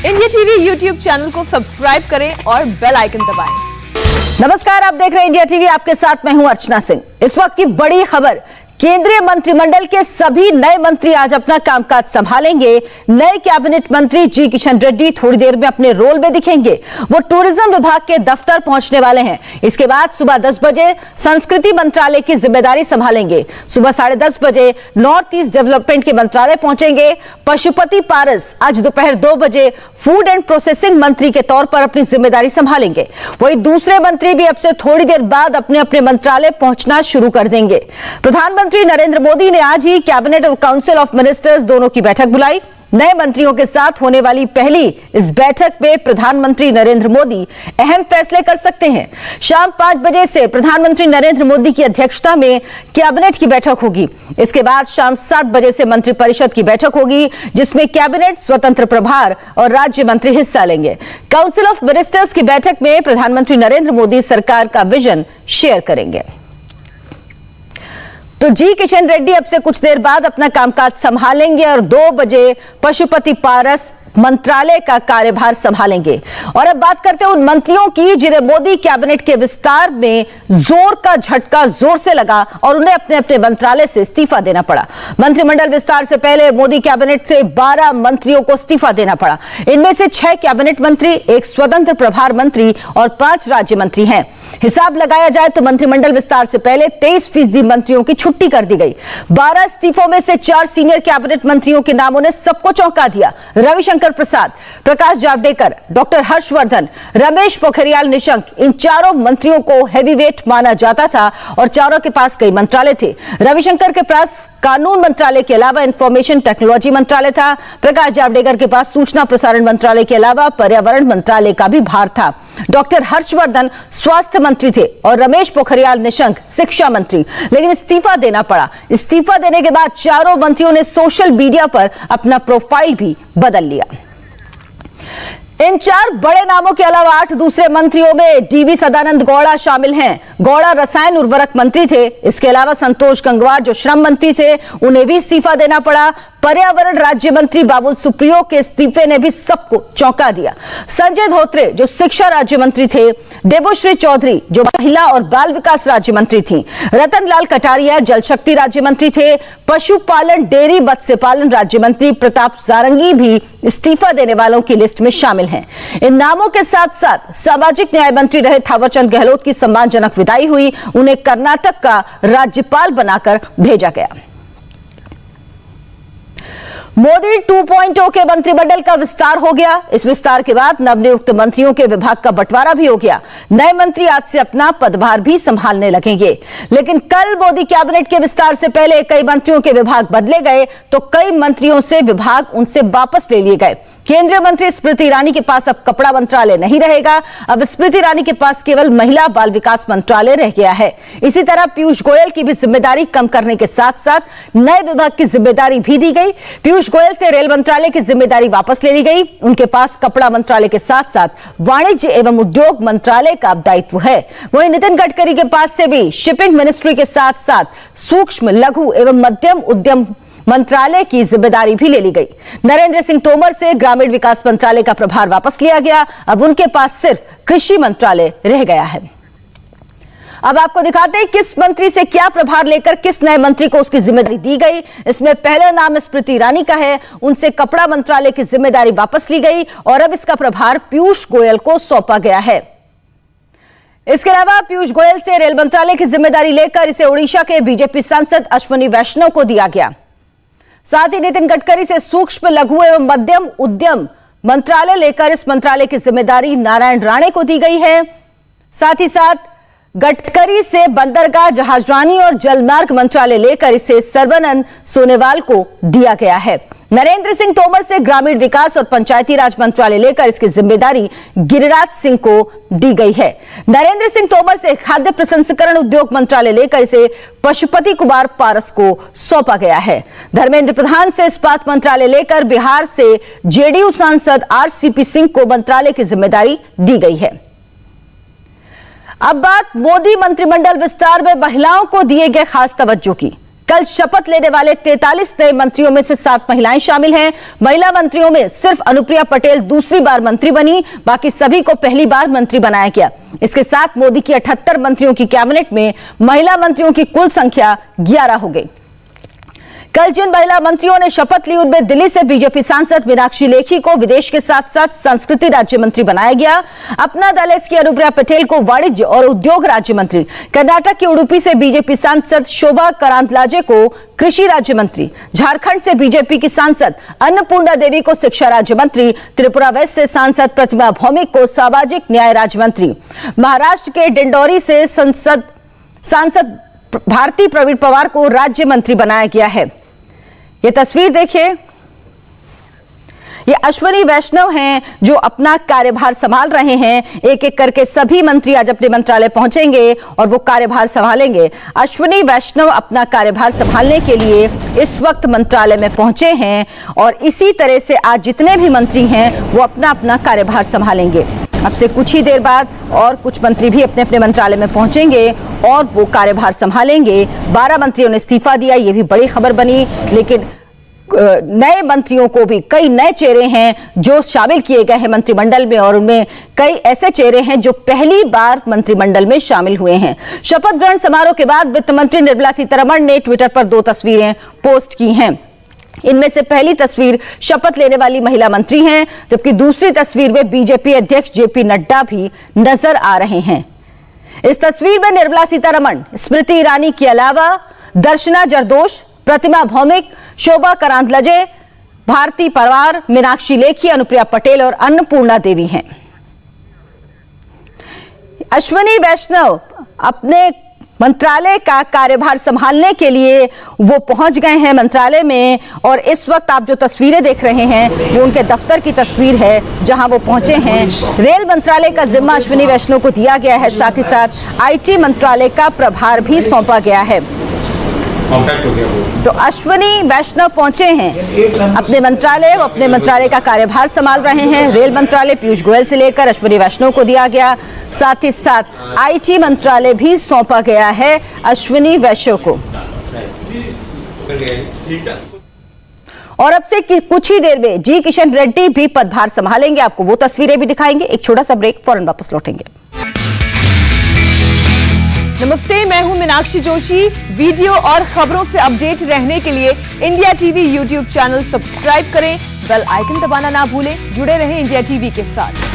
India TV YouTube channel को subscribe करें और बेल आइकन दबाएं। नमस्कार, आप देख रहे हैं इंडिया टीवी। आपके साथ मैं हूं अर्चना सिंह। इस वक्त की बड़ी खबर, केंद्रीय मंत्रिमंडल के सभी नए मंत्री आज अपना कामकाज संभालेंगे। नए कैबिनेट मंत्री जी किशन रेड्डी थोड़ी देर में अपने रोल में दिखेंगे। वो टूरिज्म विभाग के दफ्तर पहुंचने वाले हैं। इसके बाद सुबह 10 बजे संस्कृति मंत्रालय की जिम्मेदारी संभालेंगे। सुबह 10:30 बजे नॉर्थ ईस्ट डेवलपमेंट के मंत्रालय पहुंचेंगे। पशुपति पारस आज दोपहर 2 बजे फूड एंड प्रोसेसिंग मंत्री के तौर पर अपनी जिम्मेदारी संभालेंगे। वहीं दूसरे मंत्री भी अब से थोड़ी देर बाद अपने अपने मंत्रालय पहुंचना शुरू कर देंगे। प्रधानमंत्री नरेंद्र मोदी ने आज ही कैबिनेट और काउंसिल ऑफ मिनिस्टर्स दोनों की बैठक बुलाई। नए मंत्रियों के साथ होने वाली पहली इस बैठक में प्रधानमंत्री नरेंद्र मोदी अहम फैसले कर सकते हैं। शाम 5 बजे से प्रधानमंत्री नरेंद्र मोदी की अध्यक्षता में कैबिनेट की बैठक होगी। इसके बाद शाम 7 बजे से मंत्रिपरिषद की बैठक होगी, जिसमें कैबिनेट, स्वतंत्र प्रभार और राज्य मंत्री हिस्सा लेंगे। काउंसिल ऑफ मिनिस्टर्स की बैठक में प्रधानमंत्री नरेंद्र मोदी सरकार का विजन शेयर करेंगे। तो जी किशन रेड्डी अब से कुछ देर बाद अपना कामकाज संभालेंगे और 2 बजे पशुपति पारस मंत्रालय का कार्यभार संभालेंगे। और अब बात करते हैं उन मंत्रियों की जिन्हें मोदी कैबिनेट के विस्तार में जोर का झटका जोर से लगा और उन्हें अपने अपने मंत्रालय से इस्तीफा देना पड़ा। मंत्रिमंडल विस्तार से पहले मोदी कैबिनेट से 12 मंत्रियों को इस्तीफा देना पड़ा। इनमें से 6 कैबिनेट मंत्री, 1 स्वतंत्र प्रभार मंत्री और 5 राज्य मंत्री हैं। हिसाब लगाया जाए तो मंत्रिमंडल विस्तार से पहले 23% मंत्रियों की छुट्टी कर दी गई। 12 इस्तीफों में से 4 सीनियर कैबिनेट मंत्रियों के नामों ने सबको चौंका दिया। रविशंकर प्रसाद, प्रकाश जावड़ेकर, डॉक्टर हर्षवर्धन, रमेश पोखरियाल निशंक, इन चारों मंत्रियों को हैवीवेट माना जाता था और चारों के पास कई मंत्रालय थे। रविशंकर के पास कानून मंत्रालय के अलावा इंफॉर्मेशन टेक्नोलॉजी मंत्रालय था। प्रकाश जावड़ेकर के पास सूचना प्रसारण मंत्रालय के अलावा पर्यावरण मंत्रालय का भी भार था। डॉक्टर हर्षवर्धन स्वास्थ्य मंत्री थे और रमेश पोखरियाल निशंक शिक्षा मंत्री, लेकिन इस्तीफा देना पड़ा। इस्तीफा देने के बाद चारों मंत्रियों ने सोशल मीडिया पर अपना प्रोफाइल भी बदल लिया। इन 4 बड़े नामों के अलावा 8 दूसरे मंत्रियों में डीवी सदानंद गौड़ा शामिल हैं। गौड़ा रसायन उर्वरक मंत्री थे। इसके अलावा संतोष गंगवार जो श्रम मंत्री थे, उन्हें भी इस्तीफा देना पड़ा। पर्यावरण राज्य मंत्री बाबुल सुप्रियो के इस्तीफे ने भी सबको चौंका दिया। संजय धोत्रे जो शिक्षा राज्य मंत्री थे, देबोश्री चौधरी जो महिला और बाल विकास राज्य मंत्री थी, रतन लाल कटारिया जल शक्ति राज्य मंत्री थे, पशुपालन, डेयरी, मत्स्य पालन राज्य मंत्री प्रताप सारंगी भी इस्तीफा देने वालों की लिस्ट में शामिल हैं। इन नामों के साथ साथ सामाजिक न्याय मंत्री रहे थावरचंद गहलोत की सम्मानजनक विदाई हुई। उन्हें कर्नाटक का राज्यपाल बनाकर भेजा गया। मोदी 2.0 के मंत्रिमंडल का विस्तार हो गया। इस विस्तार के बाद नवनियुक्त मंत्रियों के विभाग का बंटवारा भी हो गया। नए मंत्री आज से अपना पदभार भी संभालने लगेंगे। लेकिन कल मोदी कैबिनेट के विस्तार से पहले कई मंत्रियों के विभाग बदले गए तो कई मंत्रियों से विभाग उनसे वापस ले लिए गए। केंद्रीय मंत्री स्मृति ईरानी के पास अब कपड़ा मंत्रालय नहीं रहेगा। अब स्मृति ईरानी के पास केवल महिला बाल विकास मंत्रालय रह गया है। इसी तरह पीयूष गोयल की भी जिम्मेदारी कम करने के साथ साथ नए विभाग की जिम्मेदारी भी दी गई। पीयूष गोयल से रेल मंत्रालय की जिम्मेदारी वापस ले ली गई। उनके पास कपड़ा मंत्रालय के साथ साथ वाणिज्य एवं उद्योग मंत्रालय का दायित्व है। वहीं नितिन गडकरी के पास से भी शिपिंग मिनिस्ट्री के साथ साथ सूक्ष्म, लघु एवं मध्यम उद्यम मंत्रालय की जिम्मेदारी भी ले ली गई। नरेंद्र सिंह तोमर से ग्रामीण विकास मंत्रालय का प्रभार वापस लिया गया। अब उनके पास सिर्फ कृषि मंत्रालय रह गया है। अब आपको दिखाते हैं किस मंत्री से क्या प्रभार लेकर किस नए मंत्री को उसकी जिम्मेदारी दी गई। इसमें पहला नाम स्मृति ईरानी का है। उनसे कपड़ा मंत्रालय की जिम्मेदारी वापस ली गई और अब इसका प्रभार पीयूष गोयल को सौंपा गया है। इसके अलावा पीयूष गोयल से रेल मंत्रालय की जिम्मेदारी लेकर इसे उड़ीसा के बीजेपी सांसद अश्विनी वैष्णव को दिया गया। साथ ही नितिन गडकरी से सूक्ष्म, लघु एवं मध्यम उद्यम मंत्रालय लेकर इस मंत्रालय की जिम्मेदारी नारायण राणे को दी गई है। साथ ही साथ गडकरी से बंदरगाह, जहाजरानी और जलमार्ग मंत्रालय लेकर इसे सर्बानंद सोनोवाल को दिया गया है। नरेंद्र सिंह तोमर से ग्रामीण विकास और पंचायती राज मंत्रालय लेकर इसकी जिम्मेदारी गिरिराज सिंह को दी गई है। नरेंद्र सिंह तोमर से खाद्य प्रसंस्करण उद्योग मंत्रालय लेकर इसे पशुपति कुमार पारस को सौंपा गया है। धर्मेंद्र प्रधान से इस्पात मंत्रालय लेकर बिहार से जेडीयू सांसद आरसीपी सिंह को मंत्रालय की जिम्मेदारी दी गई है। अब बात मोदी मंत्रिमंडल विस्तार में महिलाओं को दिए गए खास तवज्जो की। कल शपथ लेने वाले 43 नए मंत्रियों में से 7 महिलाएं शामिल हैं। महिला मंत्रियों में सिर्फ अनुप्रिया पटेल दूसरी बार मंत्री बनी, बाकी सभी को पहली बार मंत्री बनाया गया। इसके साथ मोदी की 78 मंत्रियों की कैबिनेट में महिला मंत्रियों की कुल संख्या 11 हो गई। कल जिन महिला मंत्रियों ने शपथ ली उनमें दिल्ली से बीजेपी सांसद मीनाक्षी लेखी को विदेश के साथ साथ संस्कृति राज्य मंत्री बनाया गया। अपना दल एस की अनुप्रिया पटेल को वाणिज्य और उद्योग राज्य मंत्री, कर्नाटक के उडुपी से बीजेपी सांसद शोभा करांतलाजे को कृषि राज्य मंत्री, झारखंड से बीजेपी की सांसद अन्नपूर्णा देवी को शिक्षा राज्य मंत्री, त्रिपुरा वेस्ट से सांसद प्रतिमा भौमिक को सामाजिक न्याय राज्य मंत्री, महाराष्ट्र के डिंडोरी से सांसद भारती प्रवीण पवार को राज्य मंत्री बनाया गया है। ये तस्वीर देखिए, ये अश्विनी वैष्णव हैं जो अपना कार्यभार संभाल रहे हैं। एक एक करके सभी मंत्री आज अपने मंत्रालय पहुंचेंगे और वो कार्यभार संभालेंगे। अश्विनी वैष्णव अपना कार्यभार संभालने के लिए इस वक्त मंत्रालय में पहुंचे हैं और इसी तरह से आज जितने भी मंत्री हैं वो अपना अपना कार्यभार संभालेंगे। अब से कुछ ही देर बाद और कुछ मंत्री भी अपने अपने मंत्रालय में पहुंचेंगे और वो कार्यभार संभालेंगे। 12 मंत्रियों ने इस्तीफा दिया, ये भी बड़ी खबर बनी, लेकिन नए मंत्रियों को भी कई नए चेहरे हैं जो शामिल किए गए हैं मंत्रिमंडल में और उनमें कई ऐसे चेहरे हैं जो पहली बार मंत्रिमंडल में शामिल हुए हैं। शपथ ग्रहण समारोह के बाद वित्त मंत्री निर्मला सीतारमण ने ट्विटर पर 2 तस्वीरें पोस्ट की हैं। इनमें से पहली तस्वीर शपथ लेने वाली महिला मंत्री हैं, जबकि दूसरी तस्वीर में बीजेपी अध्यक्ष जेपी नड्डा भी नजर आ रहे हैं। इस तस्वीर में निर्मला सीतारमण, स्मृति ईरानी के अलावा दर्शना जरदोश, प्रतिमा भौमिक, शोभा करांतलाजे, भारती पवार, मीनाक्षी लेखी, अनुप्रिया पटेल और अन्नपूर्णा देवी हैं। अश्विनी वैष्णव अपने मंत्रालय का कार्यभार संभालने के लिए वो पहुंच गए हैं मंत्रालय में और इस वक्त आप जो तस्वीरें देख रहे हैं वो उनके दफ्तर की तस्वीर है जहां वो पहुंचे हैं। रेल मंत्रालय का जिम्मा अश्विनी वैष्णव को दिया गया है, साथ ही साथ आईटी मंत्रालय का प्रभार भी सौंपा गया है। तो अश्विनी वैष्णव पहुंचे हैं अपने मंत्रालय, वो अपने मंत्रालय का कार्यभार संभाल रहे हैं। रेल मंत्रालय पीयूष गोयल से लेकर अश्विनी वैष्णव को दिया गया, साथ ही साथ आईटी मंत्रालय भी सौंपा गया है अश्विनी वैष्णव को। और अब से कुछ ही देर में जी किशन रेड्डी भी पदभार संभालेंगे। आपको वो तस्वीरें भी दिखाएंगे। एक छोटा सा ब्रेक, फौरन वापस लौटेंगे। नमस्ते, मैं हूं मीनाक्षी जोशी। वीडियो और खबरों से अपडेट रहने के लिए India TV YouTube channel subscribe करें, बेल आइकन दबाना ना भूलें। जुड़े रहें इंडिया टीवी के साथ।